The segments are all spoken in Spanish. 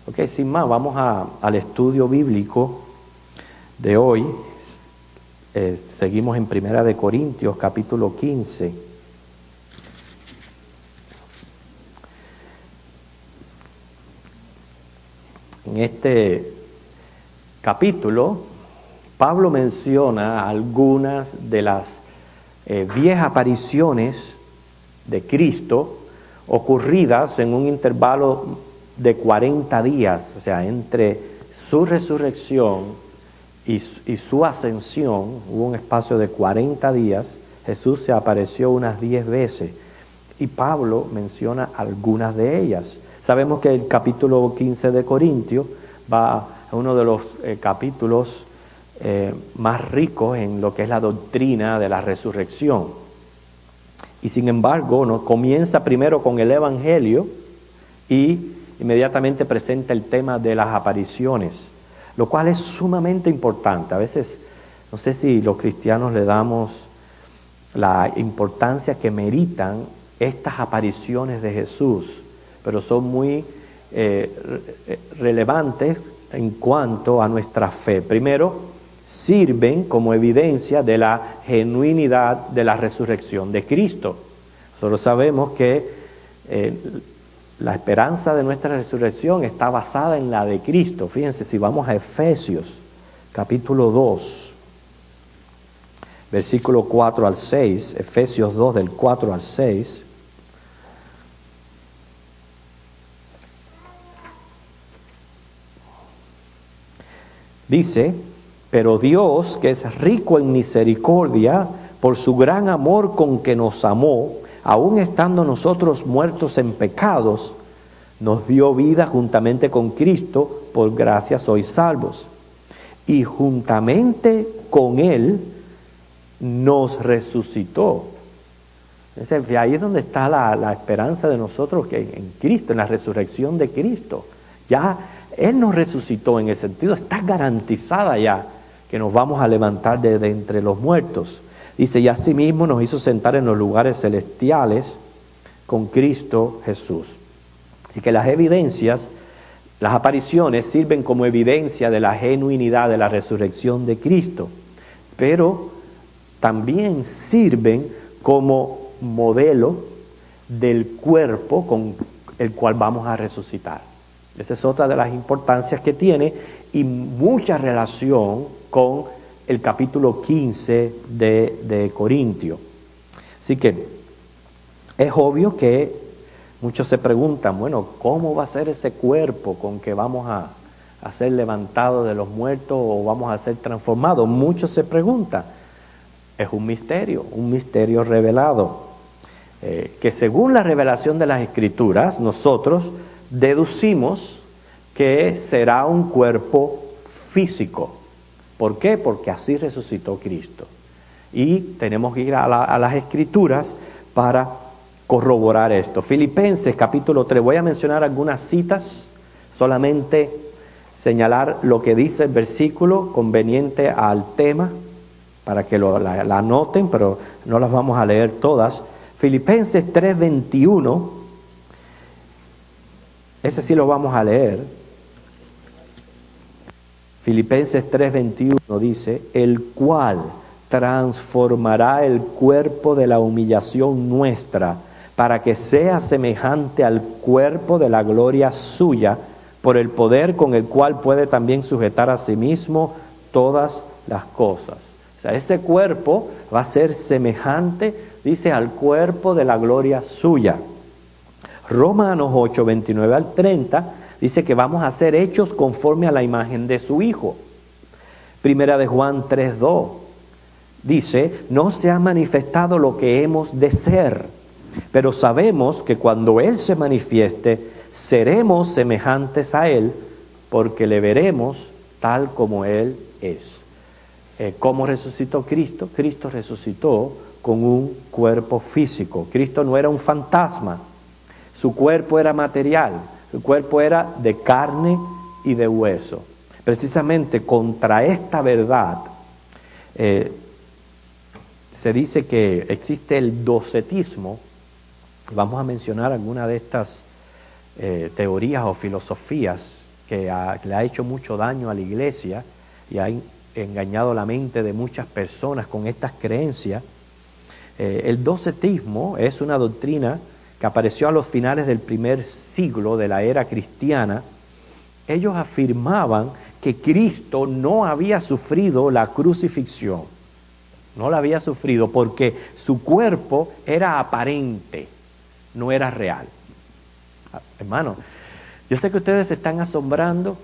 Ok, sin más, vamos al estudio bíblico de hoy. Seguimos en Primera de Corintios, capítulo 15. En este capítulo, Pablo menciona algunas de las 10 apariciones de Cristo ocurridas en un intervalo de 40 días, o sea, entre su resurrección y su ascensión, hubo un espacio de 40 días, Jesús se apareció unas 10 veces y Pablo menciona algunas de ellas. Sabemos que el capítulo 15 de Corintios va a uno de los capítulos más ricos en lo que es la doctrina de la resurrección. Y sin embargo, comienza primero con el Evangelio y inmediatamente presenta el tema de las apariciones, lo cual es sumamente importante. A veces, no sé si los cristianos le damos la importancia que meritan estas apariciones de Jesús, pero son muy relevantes en cuanto a nuestra fe. Primero, sirven como evidencia de la genuinidad de la resurrección de Cristo. Nosotros sabemos que la esperanza de nuestra resurrección está basada en la de Cristo. Fíjense, si vamos a Efesios, capítulo 2, versículo 4 al 6, Efesios 2, del 4 al 6, dice: pero Dios, que es rico en misericordia, por su gran amor con que nos amó, aun estando nosotros muertos en pecados, nos dio vida juntamente con Cristo, por gracia sois salvos. Y juntamente con Él nos resucitó. Ahí es donde está la esperanza de nosotros, que en Cristo, en la resurrección de Cristo. Ya Él nos resucitó, en el sentido, está garantizada ya que nos vamos a levantar de entre los muertos. Dice: y asimismo nos hizo sentar en los lugares celestiales con Cristo Jesús. Así que las evidencias, las apariciones sirven como evidencia de la genuinidad de la resurrección de Cristo, pero también sirven como modelo del cuerpo con el cual vamos a resucitar. Esa es otra de las importancias que tiene y mucha relación con el capítulo 15 de Corintios. Así que es obvio que muchos se preguntan, bueno, ¿cómo va a ser ese cuerpo con que vamos a ser levantados de los muertos o vamos a ser transformados? Muchos se preguntan. Es un misterio revelado, que según la revelación de las Escrituras, nosotros deducimos que será un cuerpo físico. ¿Por qué? Porque así resucitó Cristo. Y tenemos que ir a las Escrituras para corroborar esto. Filipenses capítulo 3, voy a mencionar algunas citas, solamente señalar lo que dice el versículo conveniente al tema, para que la anoten, pero no las vamos a leer todas. Filipenses 3:21, ese sí lo vamos a leer. Filipenses 3:21 dice: el cual transformará el cuerpo de la humillación nuestra, para que sea semejante al cuerpo de la gloria suya, por el poder con el cual puede también sujetar a sí mismo todas las cosas. O sea, ese cuerpo va a ser semejante, dice, al cuerpo de la gloria suya. Romanos 8:29 al 30 dice que vamos a ser hechos conforme a la imagen de su Hijo. Primera de Juan 3:2 dice: no se ha manifestado lo que hemos de ser, pero sabemos que cuando Él se manifieste, seremos semejantes a Él, porque le veremos tal como Él es. ¿Cómo resucitó Cristo? Cristo resucitó con un cuerpo físico. Cristo no era un fantasma. Su cuerpo era material. Su cuerpo era de carne y de hueso. Precisamente contra esta verdad se dice que existe el docetismo. Vamos a mencionar algunas de estas teorías o filosofías que le ha hecho mucho daño a la iglesia y ha engañado la mente de muchas personas con estas creencias. El docetismo es una doctrina que apareció a los finales del primer siglo de la era cristiana. Ellos afirmaban que Cristo no había sufrido la crucifixión, no la había sufrido porque su cuerpo era aparente, no era real. Hermano, yo sé que ustedes se están asombrando,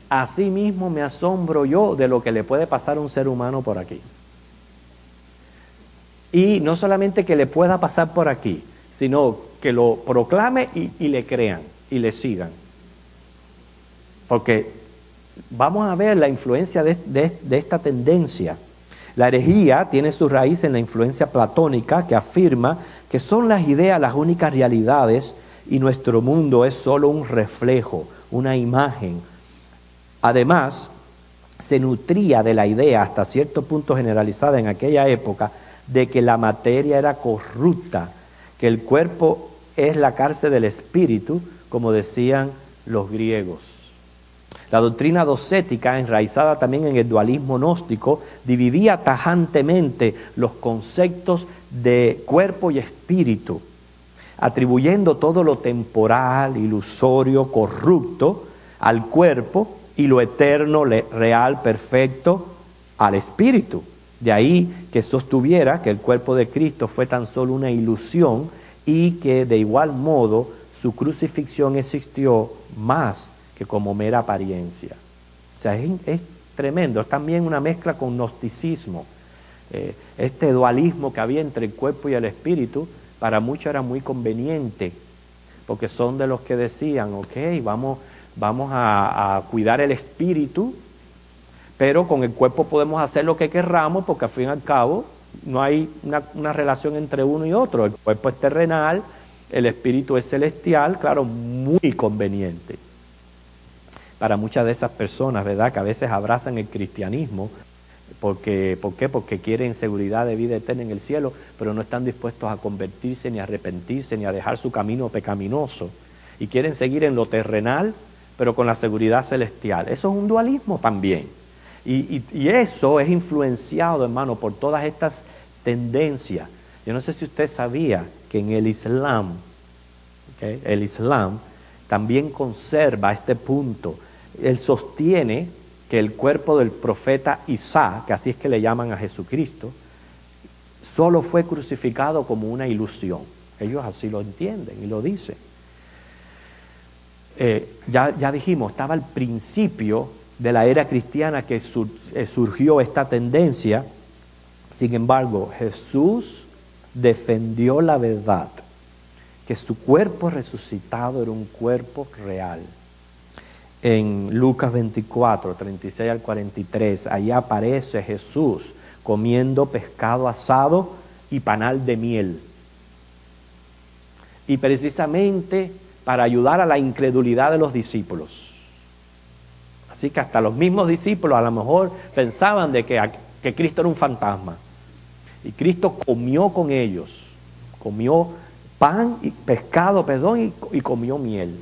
así mismo me asombro yo de lo que le puede pasar a un ser humano por aquí. Y no solamente que le pueda pasar por aquí, sino que lo proclame y le crean y le sigan. Porque vamos a ver la influencia de esta tendencia. La herejía tiene su raíz en la influencia platónica que afirma que son las ideas las únicas realidades y nuestro mundo es solo un reflejo, una imagen. Además, se nutría de la idea hasta cierto punto generalizada en aquella época de que la materia era corrupta, que el cuerpo es la cárcel del espíritu, como decían los griegos. La doctrina docética, enraizada también en el dualismo gnóstico, dividía tajantemente los conceptos de cuerpo y espíritu, atribuyendo todo lo temporal, ilusorio, corrupto al cuerpo y lo eterno, real, perfecto al espíritu. De ahí que sostuviera que el cuerpo de Cristo fue tan solo una ilusión y que de igual modo su crucifixión existió más que como mera apariencia. O sea, es tremendo, es también una mezcla con gnosticismo. Este dualismo que había entre el cuerpo y el espíritu, para muchos era muy conveniente, porque son de los que decían, ok, vamos a cuidar el espíritu, pero con el cuerpo podemos hacer lo que querramos, porque al fin y al cabo no hay una relación entre uno y otro. El cuerpo es terrenal, el espíritu es celestial, claro, muy conveniente para muchas de esas personas, ¿verdad?, que a veces abrazan el cristianismo. ¿Por qué? Porque quieren seguridad de vida eterna en el cielo, pero no están dispuestos a convertirse, ni a arrepentirse, ni a dejar su camino pecaminoso. Y quieren seguir en lo terrenal, pero con la seguridad celestial. Eso es un dualismo también. Y eso es influenciado, hermano, por todas estas tendencias. Yo no sé si usted sabía que en el Islam, ¿okay?, el Islam también conserva este punto. Él sostiene que el cuerpo del profeta Isa, que así es que le llaman a Jesucristo, solo fue crucificado como una ilusión. Ellos así lo entienden y lo dicen. Ya dijimos, estaba al principio de la era cristiana que surgió esta tendencia. Sin embargo, Jesús defendió la verdad, que su cuerpo resucitado era un cuerpo real. En Lucas 24, 36 al 43, allí aparece Jesús comiendo pescado asado y panal de miel. Y precisamente para ayudar a la incredulidad de los discípulos. Así que hasta los mismos discípulos a lo mejor pensaban de que Cristo era un fantasma. Y Cristo comió con ellos, comió pan y pescado, y comió miel.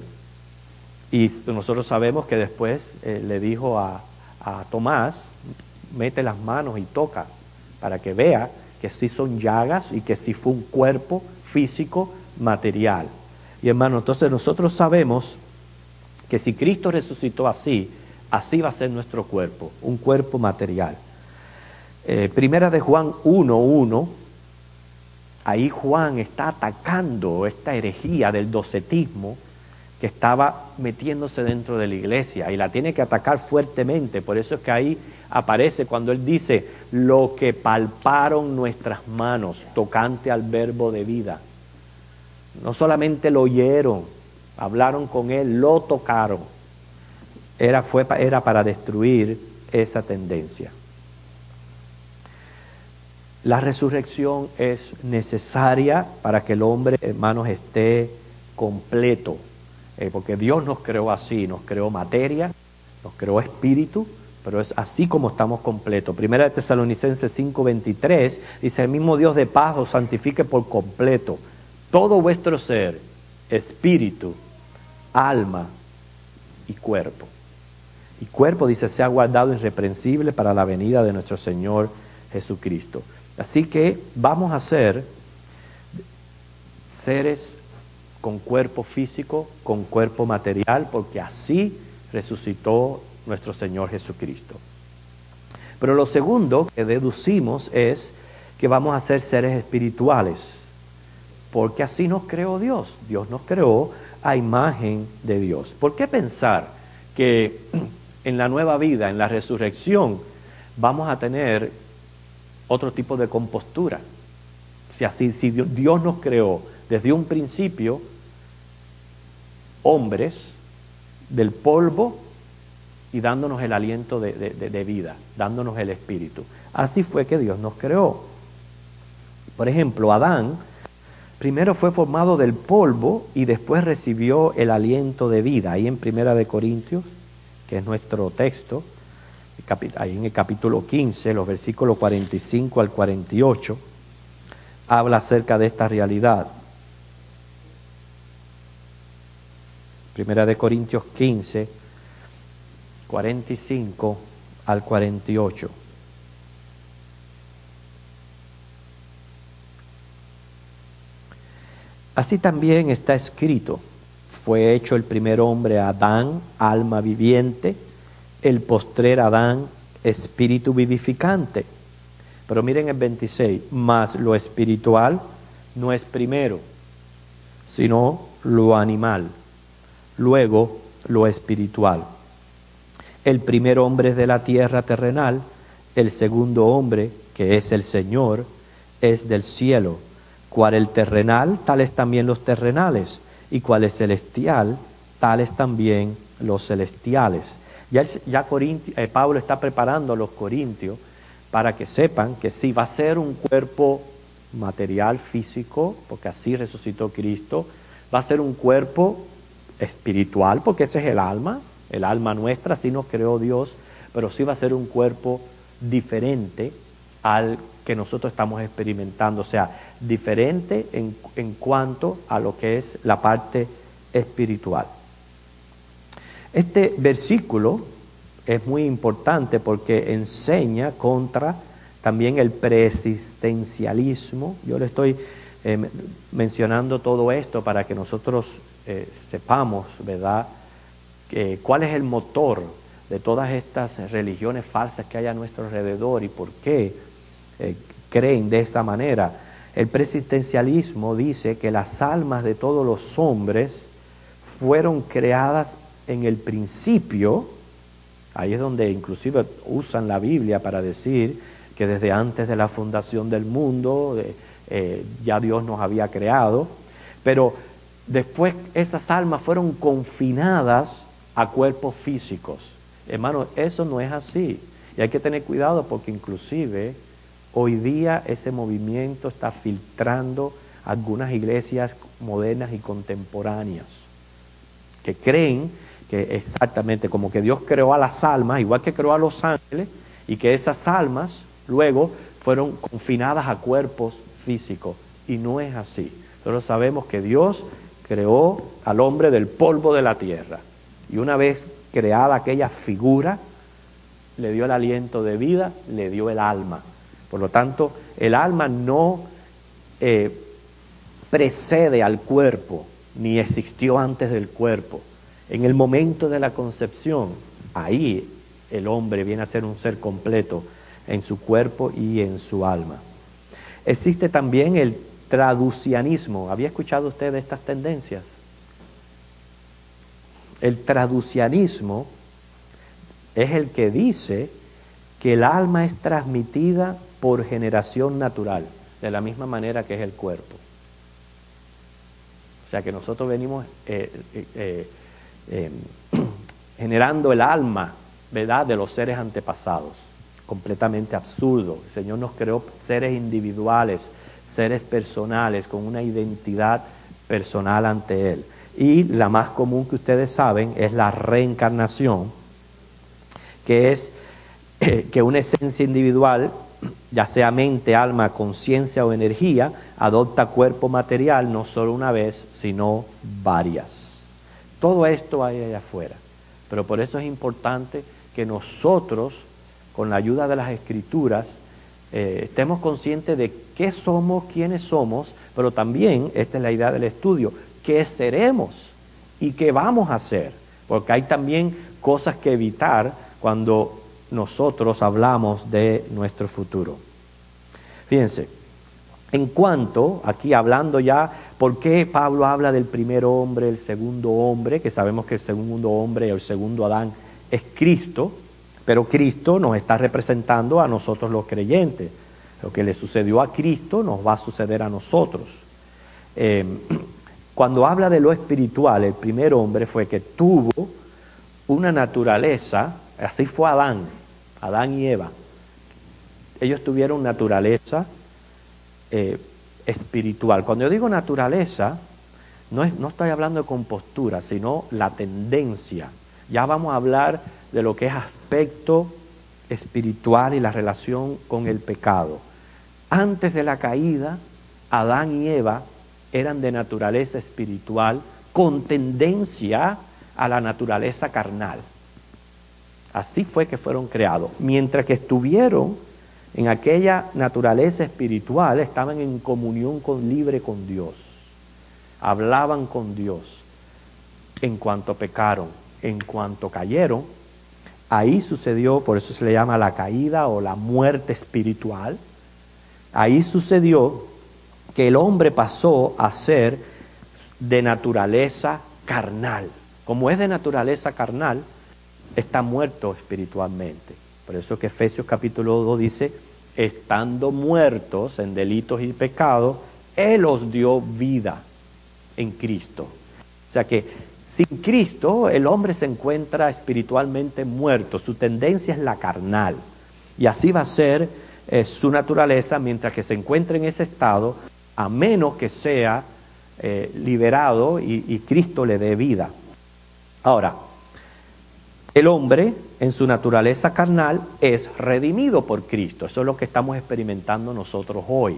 Y nosotros sabemos que después le dijo a Tomás, mete las manos y toca, para que vea que sí son llagas y que sí fue un cuerpo físico material. Y hermano, entonces nosotros sabemos que si Cristo resucitó así va a ser nuestro cuerpo, un cuerpo material. Primera de Juan 1:1, ahí Juan está atacando esta herejía del docetismo que estaba metiéndose dentro de la iglesia y la tiene que atacar fuertemente. Por eso es que ahí aparece cuando él dice, lo que palparon nuestras manos tocante al verbo de vida. No solamente lo oyeron, hablaron con él, lo tocaron. Era para destruir esa tendencia. La resurrección es necesaria para que el hombre, hermanos, esté completo. Porque Dios nos creó así, nos creó materia, nos creó espíritu, pero es así como estamos completos. Primera de Tesalonicenses 5:23 dice, el mismo Dios de paz os santifique por completo todo vuestro ser, espíritu, alma y cuerpo. y cuerpo, dice, sea guardado irreprensible para la venida de nuestro Señor Jesucristo. Así que vamos a ser seres con cuerpo físico, con cuerpo material, porque así resucitó nuestro Señor Jesucristo. Pero lo segundo que deducimos es que vamos a ser seres espirituales, porque así nos creó Dios. Dios nos creó a imagen de Dios. ¿Por qué pensar que en la nueva vida, en la resurrección, vamos a tener otro tipo de compostura? Si Dios nos creó desde un principio hombres del polvo y dándonos el aliento de vida, dándonos el espíritu. Así fue que Dios nos creó. Por ejemplo, Adán primero fue formado del polvo y después recibió el aliento de vida. Ahí en Primera de Corintios, que es nuestro texto, ahí en el capítulo 15, los versículos 45 al 48, habla acerca de esta realidad. Primera de Corintios 15, 45 al 48. Así también está escrito: fue hecho el primer hombre Adán, alma viviente, el postrer Adán, espíritu vivificante. Pero miren el 26, mas lo espiritual no es primero, sino lo animal, luego lo espiritual. El primer hombre es de la tierra terrenal, el segundo hombre, que es el Señor, es del cielo. Cual el terrenal, tales también los terrenales, y cual es celestial, tales también los celestiales. Ya Pablo está preparando a los corintios para que sepan que sí, va a ser un cuerpo material, físico, porque así resucitó Cristo, va a ser un cuerpo espiritual, porque ese es el alma nuestra, así nos creó Dios, pero sí va a ser un cuerpo diferente al que nosotros estamos experimentando, o sea, diferente en cuanto a lo que es la parte espiritual. Este versículo es muy importante porque enseña contra también el preexistencialismo. Yo le estoy mencionando todo esto para que nosotros sepamos, ¿verdad?, cuál es el motor de todas estas religiones falsas que hay a nuestro alrededor y por qué creen de esta manera. El preexistencialismo dice que las almas de todos los hombres fueron creadas en el principio. Ahí es donde inclusive usan la Biblia para decir que desde antes de la fundación del mundo ya Dios nos había creado, pero después esas almas fueron confinadas a cuerpos físicos. Hermano, eso no es así y hay que tener cuidado porque inclusive hoy día ese movimiento está filtrando algunas iglesias modernas y contemporáneas que creen que exactamente como que Dios creó a las almas, igual que creó a los ángeles, y que esas almas luego fueron confinadas a cuerpos físicos. Y no es así. Nosotros sabemos que Dios creó al hombre del polvo de la tierra. Y una vez creada aquella figura, le dio el aliento de vida, le dio el alma. Por lo tanto, el alma no precede al cuerpo, ni existió antes del cuerpo. En el momento de la concepción, ahí el hombre viene a ser un ser completo en su cuerpo y en su alma. Existe también el traducianismo. ¿Había escuchado usted de estas tendencias? El traducianismo es el que dice que el alma es transmitida por generación natural, de la misma manera que es el cuerpo. O sea que nosotros venimos generando el alma, ¿verdad?, de los seres antepasados. Completamente absurdo. El Señor nos creó seres individuales, seres personales, con una identidad personal ante Él. Y la más común que ustedes saben es la reencarnación, que es que una esencia individual, ya sea mente, alma, conciencia o energía, adopta cuerpo material no solo una vez, sino varias. Todo esto hay allá afuera. Pero por eso es importante que nosotros, con la ayuda de las Escrituras, estemos conscientes de qué somos, quiénes somos, pero también, esta es la idea del estudio, qué seremos y qué vamos a hacer, porque hay también cosas que evitar cuando nosotros hablamos de nuestro futuro. Fíjense, en cuanto, aquí hablando ya, ¿por qué Pablo habla del primer hombre, el segundo hombre? Que sabemos que el segundo hombre o el segundo Adán es Cristo, pero Cristo nos está representando a nosotros los creyentes. Lo que le sucedió a Cristo nos va a suceder a nosotros. Cuando habla de lo espiritual, el primer hombre fue que tuvo una naturaleza, así fue Adán y Eva. Ellos tuvieron naturaleza espiritual. Cuando yo digo naturaleza, no estoy hablando de compostura, sino la tendencia. Ya vamos a hablar de lo que es aspecto espiritual y la relación con el pecado. Antes de la caída, Adán y Eva eran de naturaleza espiritual con tendencia a la naturaleza carnal. Así fue que fueron creados. Mientras que estuvieron en aquella naturaleza espiritual, estaban en comunión libre con Dios. Hablaban con Dios. En cuanto pecaron, en cuanto cayeron, ahí sucedió, por eso se le llama la caída o la muerte espiritual. Ahí sucedió que el hombre pasó a ser de naturaleza carnal. Como es de naturaleza carnal, está muerto espiritualmente. Por eso que Efesios capítulo 2 dice, estando muertos en delitos y pecados, Él os dio vida en Cristo. O sea que sin Cristo el hombre se encuentra espiritualmente muerto, su tendencia es la carnal. Y así va a ser su naturaleza mientras que se encuentre en ese estado, a menos que sea liberado y Cristo le dé vida. Ahora, el hombre en su naturaleza carnal es redimido por Cristo. Eso es lo que estamos experimentando nosotros hoy.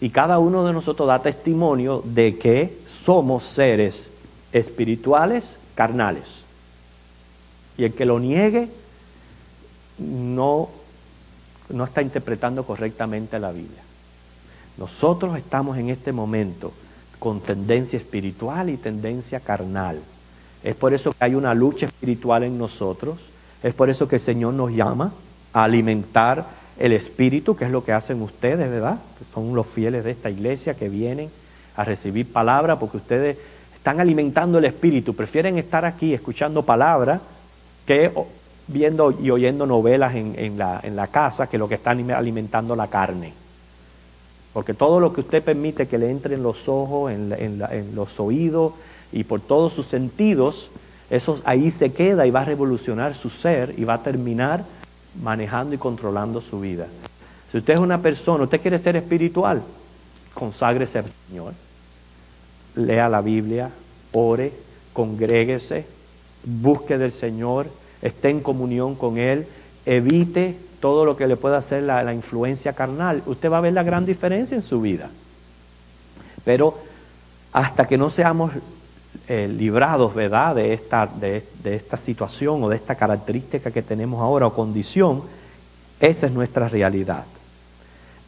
Y cada uno de nosotros da testimonio de que somos seres espirituales carnales. Y el que lo niegue no está interpretando correctamente la Biblia. Nosotros estamos en este momento con tendencia espiritual y tendencia carnal. Es por eso que hay una lucha espiritual en nosotros. Es por eso que el Señor nos llama a alimentar el espíritu, que es lo que hacen ustedes, ¿verdad? Que son los fieles de esta iglesia que vienen a recibir palabra, porque ustedes están alimentando el espíritu. Prefieren estar aquí escuchando palabra que viendo y oyendo novelas en la casa, que lo que están alimentando la carne. Porque todo lo que usted permite que le entre en los ojos, en los oídos y por todos sus sentidos, eso ahí se queda y va a revolucionar su ser y va a terminar manejando y controlando su vida. Si usted es una persona, usted quiere ser espiritual, conságrese al Señor, lea la Biblia, ore, congréguese, busque del Señor, esté en comunión con Él, evite todo lo que le pueda hacer la influencia carnal. Usted va a ver la gran diferencia en su vida. Pero hasta que no seamos librados, ¿verdad?, de esta situación o de esta característica que tenemos ahora o condición, esa es nuestra realidad.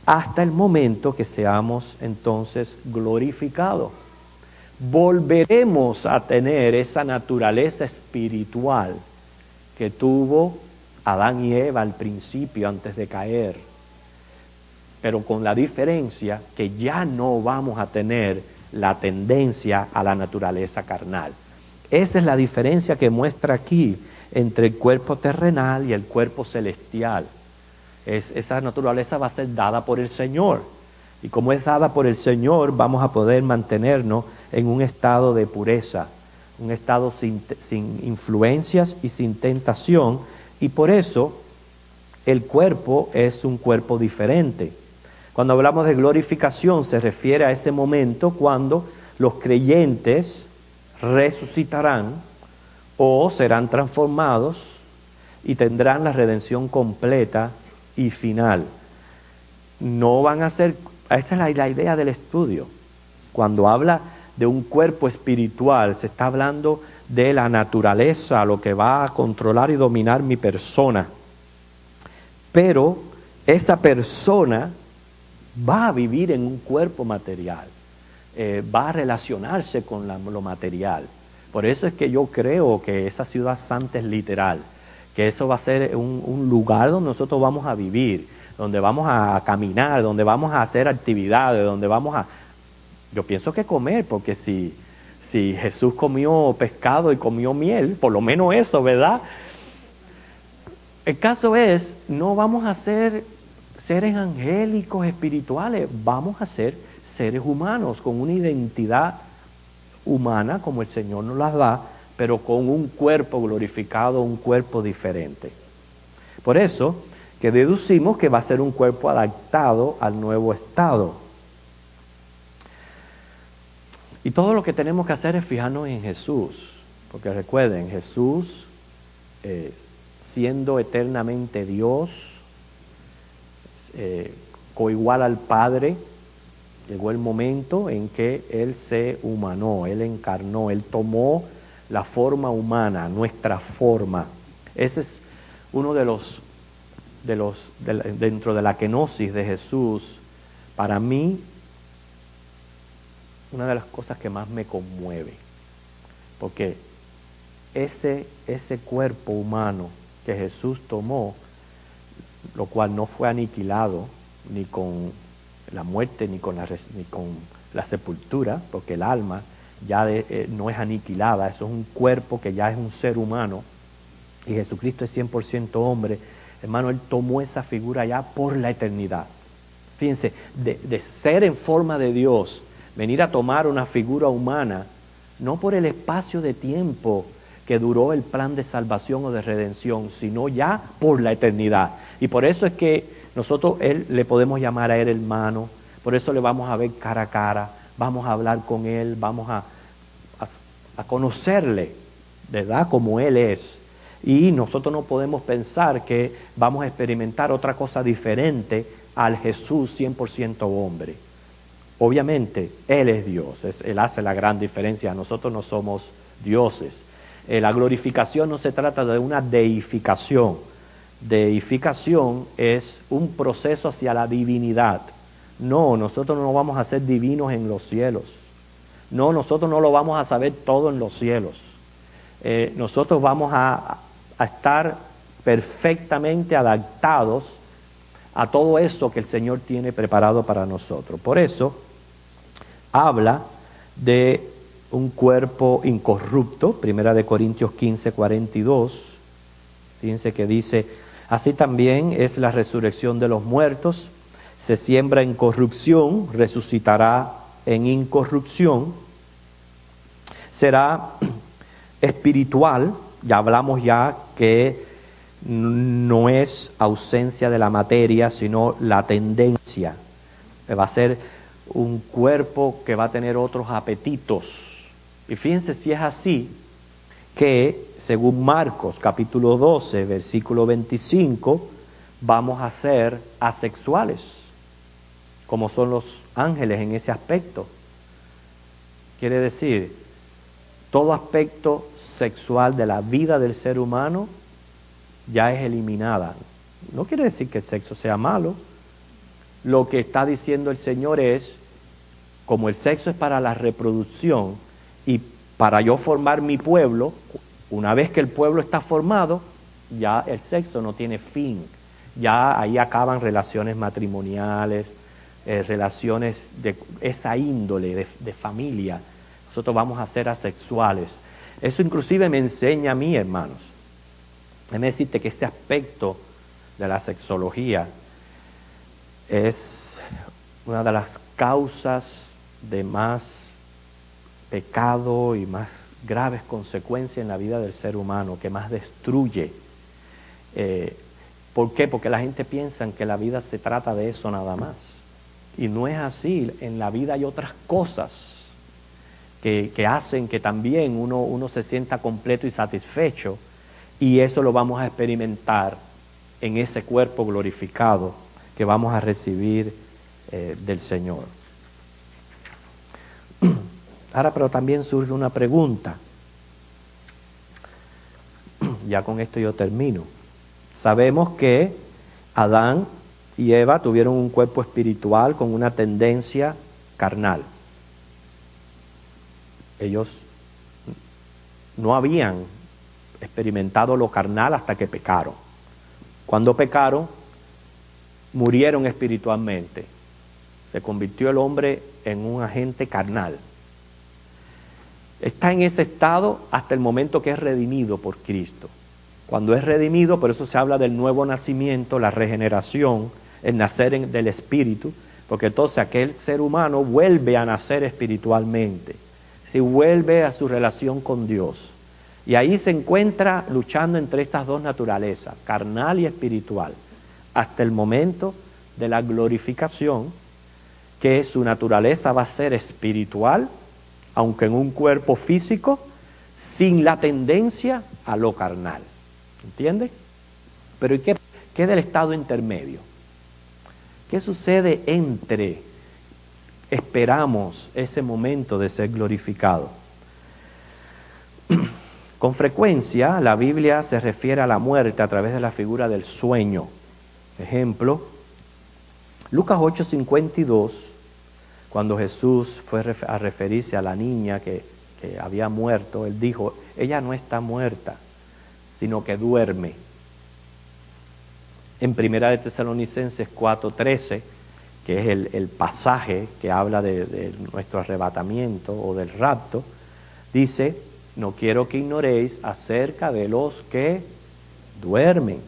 Hasta el momento que seamos entonces glorificados. Volveremos a tener esa naturaleza espiritual que tuvo Adán y Eva al principio antes de caer, pero con la diferencia que ya no vamos a tener la tendencia a la naturaleza carnal. Esa es la diferencia que muestra aquí entre el cuerpo terrenal y el cuerpo celestial. Esa naturaleza va a ser dada por el Señor, y como es dada por el Señor, vamos a poder mantenernos en un estado de pureza, un estado sin influencias y sin tentación, y por eso el cuerpo es un cuerpo diferente. Cuando hablamos de glorificación se refiere a ese momento cuando los creyentes resucitarán o serán transformados y tendrán la redención completa y final. No van a ser, esa es la idea del estudio. Cuando habla de un cuerpo espiritual, se está hablando de la naturaleza, lo que va a controlar y dominar mi persona. Pero esa persona va a vivir en un cuerpo material, va a relacionarse con lo material. Por eso es que yo creo que esa ciudad santa es literal, que eso va a ser un lugar donde nosotros vamos a vivir, donde vamos a caminar, donde vamos a hacer actividades, donde vamos a... Yo pienso que comer, porque si Jesús comió pescado y comió miel, por lo menos eso, ¿verdad? El caso es, no vamos a ser seres angélicos, espirituales, vamos a ser seres humanos con una identidad humana como el Señor nos las da, pero con un cuerpo glorificado, un cuerpo diferente. Por eso que deducimos que va a ser un cuerpo adaptado al nuevo estado. Y todo lo que tenemos que hacer es fijarnos en Jesús, porque recuerden, Jesús, siendo eternamente Dios, coigual al Padre, llegó el momento en que Él se humanó, Él encarnó, Él tomó la forma humana, nuestra forma. Ese es uno dentro de la kenosis de Jesús, para mí, una de las cosas que más me conmueve, porque ese cuerpo humano que Jesús tomó, lo cual no fue aniquilado ni con la muerte ni con la sepultura, porque el alma ya no es aniquilada, eso es un cuerpo que ya es un ser humano, y Jesucristo es 100% hombre. Hermano, Él tomó esa figura ya por la eternidad. Fíjense, de ser en forma de Dios, venir a tomar una figura humana, no por el espacio de tiempo que duró el plan de salvación o de redención, sino ya por la eternidad. Y por eso es que nosotros le podemos llamar a Él hermano, por eso le vamos a ver cara a cara, vamos a hablar con Él, vamos a conocerle, ¿verdad? Como Él es. Y nosotros no podemos pensar que vamos a experimentar otra cosa diferente al Jesús 100% hombre. Obviamente, Él es Dios, Él hace la gran diferencia, nosotros no somos dioses. La glorificación no se trata de una deificación. Deificación es un proceso hacia la divinidad. No, nosotros no vamos a ser divinos en los cielos. No, nosotros no lo vamos a saber todo en los cielos. Nosotros vamos a estar perfectamente adaptados a todo eso que el Señor tiene preparado para nosotros. Por eso habla de un cuerpo incorrupto, 1 Corintios 15, 42. Fíjense que dice, así también es la resurrección de los muertos, se siembra en corrupción, resucitará en incorrupción, será espiritual, ya hablamos ya que no es ausencia de la materia, sino la tendencia. Va a ser un cuerpo que va a tener otros apetitos. Y fíjense si es así, que según Marcos capítulo 12, versículo 25, vamos a ser asexuales, como son los ángeles en ese aspecto. Quiere decir, todo aspecto sexual de la vida del ser humano ya es eliminada. No quiere decir que el sexo sea malo. Lo que está diciendo el Señor es, como el sexo es para la reproducción y para yo formar mi pueblo, una vez que el pueblo está formado, ya el sexo no tiene fin. Ya ahí acaban relaciones matrimoniales, relaciones de esa índole, de familia. Nosotros vamos a ser asexuales. Eso inclusive me enseña a mí, hermanos. Déjame decirte que este aspecto de la sexología es una de las causas de más pecado y más graves consecuencias en la vida del ser humano, que más destruye. ¿Por qué? Porque la gente piensa que la vida se trata de eso nada más. Y no es así. En la vida hay otras cosas que hacen que también uno se sienta completo y satisfecho. Y eso lo vamos a experimentar en ese cuerpo glorificado que vamos a recibir del Señor. Ahora, pero también surge una pregunta. ya con esto yo termino. Sabemos que Adán y Eva tuvieron un cuerpo espiritual con una tendencia carnal. Ellos no habían experimentado lo carnal hasta que pecaron. Cuando pecaron, murieron espiritualmente. Se convirtió el hombre en un agente carnal. Está en ese estado hasta el momento que es redimido por Cristo. Cuando es redimido, por eso se habla del nuevo nacimiento, la regeneración, el nacer del Espíritu, porque entonces aquel ser humano vuelve a nacer espiritualmente, se vuelve a su relación con Dios. Y ahí se encuentra luchando entre estas dos naturalezas, carnal y espiritual, hasta el momento de la glorificación, que su naturaleza va a ser espiritual, aunque en un cuerpo físico, sin la tendencia a lo carnal. ¿Entiende? Pero ¿y qué del estado intermedio? ¿Qué sucede entre esperamos ese momento de ser glorificado? Con frecuencia la Biblia se refiere a la muerte a través de la figura del sueño. Ejemplo, Lucas 8:52, cuando Jesús fue a referirse a la niña que había muerto, Él dijo, ella no está muerta, sino que duerme. En Primera de Tesalonicenses 4:13, que es el pasaje que habla de nuestro arrebatamiento o del rapto, dice, no quiero que ignoréis acerca de los que duermen.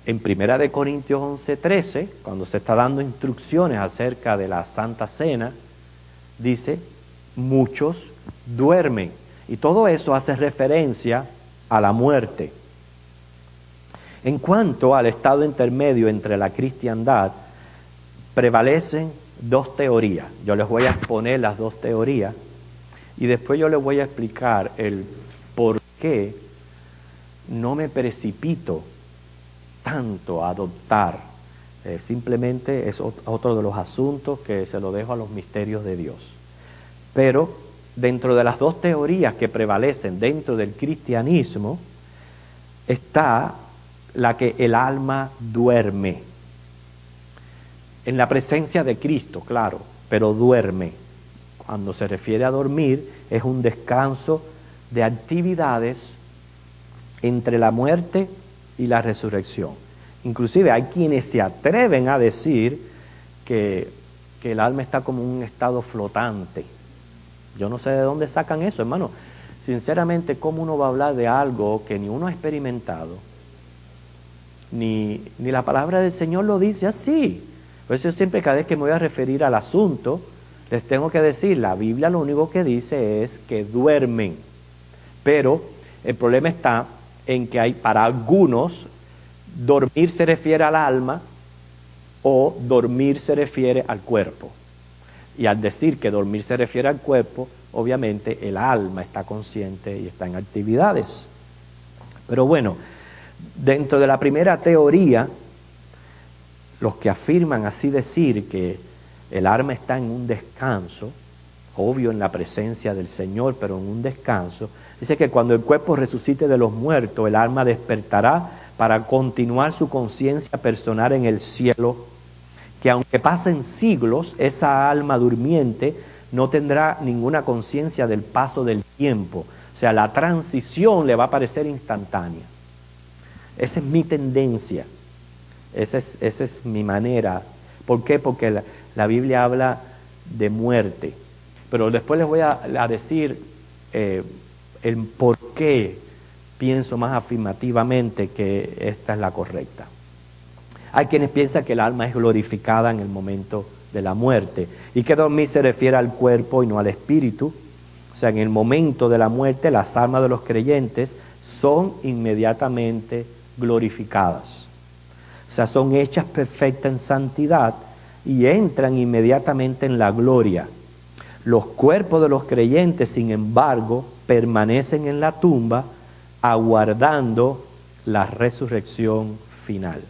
En Primera de Corintios 11:13, cuando se está dando instrucciones acerca de la Santa Cena, dice, muchos duermen. Y todo eso hace referencia a la muerte. En cuanto al estado intermedio entre la cristiandad, prevalecen dos teorías. Yo les voy a exponer las dos teorías y después yo les voy a explicar el por qué no me precipito tanto a adoptar. Simplemente es otro de los asuntos que se lo dejo a los misterios de Dios. Pero dentro de las dos teorías que prevalecen dentro del cristianismo está la que el alma duerme. En la presencia de Cristo, claro, pero duerme. Cuando se refiere a dormir, es un descanso de actividades entre la muerte y la resurrección. Inclusive hay quienes se atreven a decir que el alma está como en un estado flotante. Yo no sé de dónde sacan eso, hermano. Sinceramente, ¿cómo uno va a hablar de algo que ni uno ha experimentado? Ni la palabra del Señor lo dice así. Por eso yo siempre, cada vez que me voy a referir al asunto, les tengo que decir, la Biblia lo único que dice es que duermen. Pero el problema está en que hay para algunos, dormir se refiere al alma o dormir se refiere al cuerpo. Y al decir que dormir se refiere al cuerpo, obviamente el alma está consciente y está en actividades. Pero bueno, dentro de la primera teoría, los que afirman así decir que el alma está en un descanso, obvio en la presencia del Señor, pero en un descanso, dice que cuando el cuerpo resucite de los muertos, el alma despertará para continuar su conciencia personal en el cielo, que aunque pasen siglos, esa alma durmiente no tendrá ninguna conciencia del paso del tiempo. O sea, la transición le va a parecer instantánea. Esa es mi tendencia, esa es mi manera. ¿Por qué? Porque la Biblia habla de muerte. Pero después les voy a decir el por qué pienso más afirmativamente que esta es la correcta. Hay quienes piensan que el alma es glorificada en el momento de la muerte y que dormir se refiere al cuerpo y no al espíritu. O sea, en el momento de la muerte las almas de los creyentes son inmediatamente glorificadas. O sea, son hechas perfectas en santidad y entran inmediatamente en la gloria. Los cuerpos de los creyentes, sin embargo, permanecen en la tumba aguardando la resurrección final.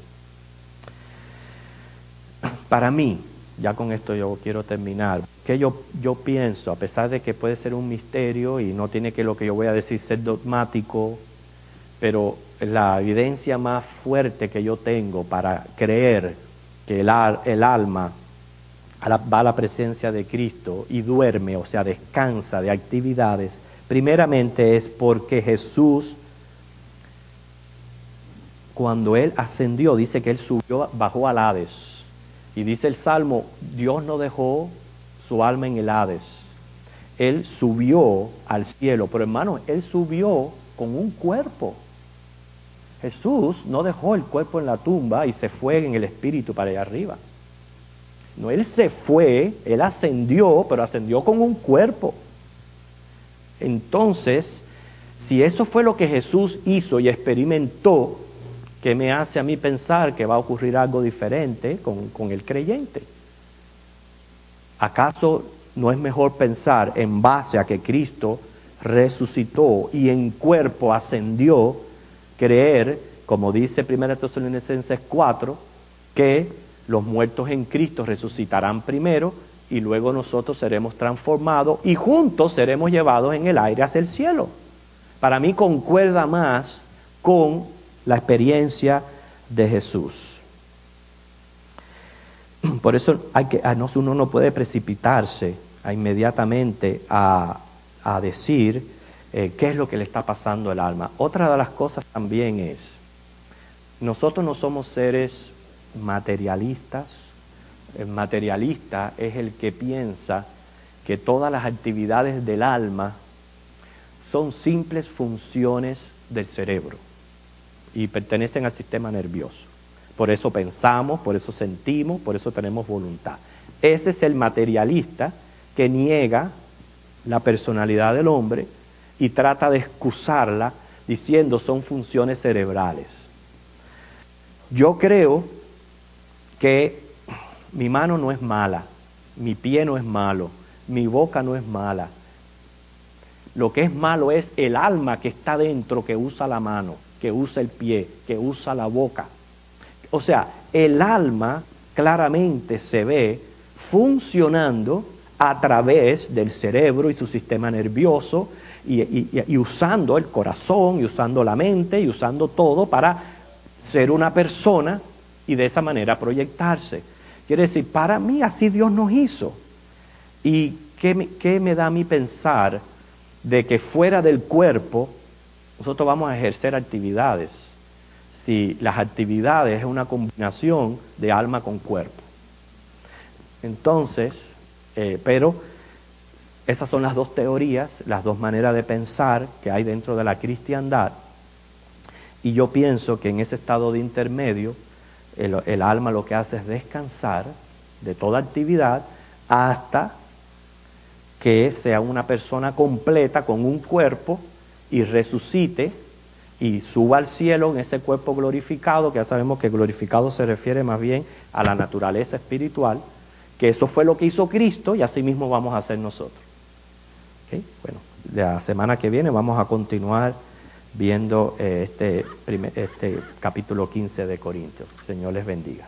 Para mí, ya con esto yo quiero terminar, que yo pienso, a pesar de que puede ser un misterio y no tiene que lo que yo voy a decir ser dogmático, pero la evidencia más fuerte que yo tengo para creer que el alma va a la presencia de Cristo y duerme, o sea, descansa de actividades, primeramente es porque Jesús, cuando Él ascendió, dice que Él subió, bajó al Hades. Y dice el Salmo, Dios no dejó su alma en el Hades. Él subió al cielo, pero hermano, Él subió con un cuerpo. Jesús no dejó el cuerpo en la tumba y se fue en el espíritu para allá arriba. No, Él se fue, Él ascendió, pero ascendió con un cuerpo. Entonces, si eso fue lo que Jesús hizo y experimentó, ¿qué me hace a mí pensar que va a ocurrir algo diferente con el creyente? ¿Acaso no es mejor pensar en base a que Cristo resucitó y en cuerpo ascendió, creer, como dice 1 Tesalonicenses 4, que los muertos en Cristo resucitarán primero y luego nosotros seremos transformados y juntos seremos llevados en el aire hacia el cielo? Para mí concuerda más con la experiencia de Jesús. Por eso uno no puede precipitarse inmediatamente a decir qué es lo que le está pasando al alma. Otra de las cosas también es, nosotros no somos seres materialistas. El materialista es el que piensa que todas las actividades del alma son simples funciones del cerebro y pertenecen al sistema nervioso. Por eso pensamos, por eso sentimos, por eso tenemos voluntad. Ese es el materialista que niega la personalidad del hombre y trata de excusarla diciendo son funciones cerebrales. Yo creo que mi mano no es mala, mi pie no es malo, mi boca no es mala. Lo que es malo es el alma que está dentro, que usa la mano, que usa el pie, que usa la boca. O sea, el alma claramente se ve funcionando a través del cerebro y su sistema nervioso y usando el corazón y usando la mente y usando todo para ser una persona y de esa manera proyectarse. Quiere decir, para mí así Dios nos hizo. ¿Y qué me da a mí pensar de que fuera del cuerpo nosotros vamos a ejercer actividades? Si las actividades es una combinación de alma con cuerpo. Entonces, pero esas son las dos teorías, las dos maneras de pensar que hay dentro de la cristiandad. Y yo pienso que en ese estado de intermedio, el alma lo que hace es descansar de toda actividad hasta que sea una persona completa con un cuerpo y resucite y suba al cielo en ese cuerpo glorificado, que ya sabemos que glorificado se refiere más bien a la naturaleza espiritual, que eso fue lo que hizo Cristo y así mismo vamos a hacer nosotros. ¿Okay? Bueno, la semana que viene vamos a continuar viendo este capítulo 15 de Corintios. Señor les bendiga.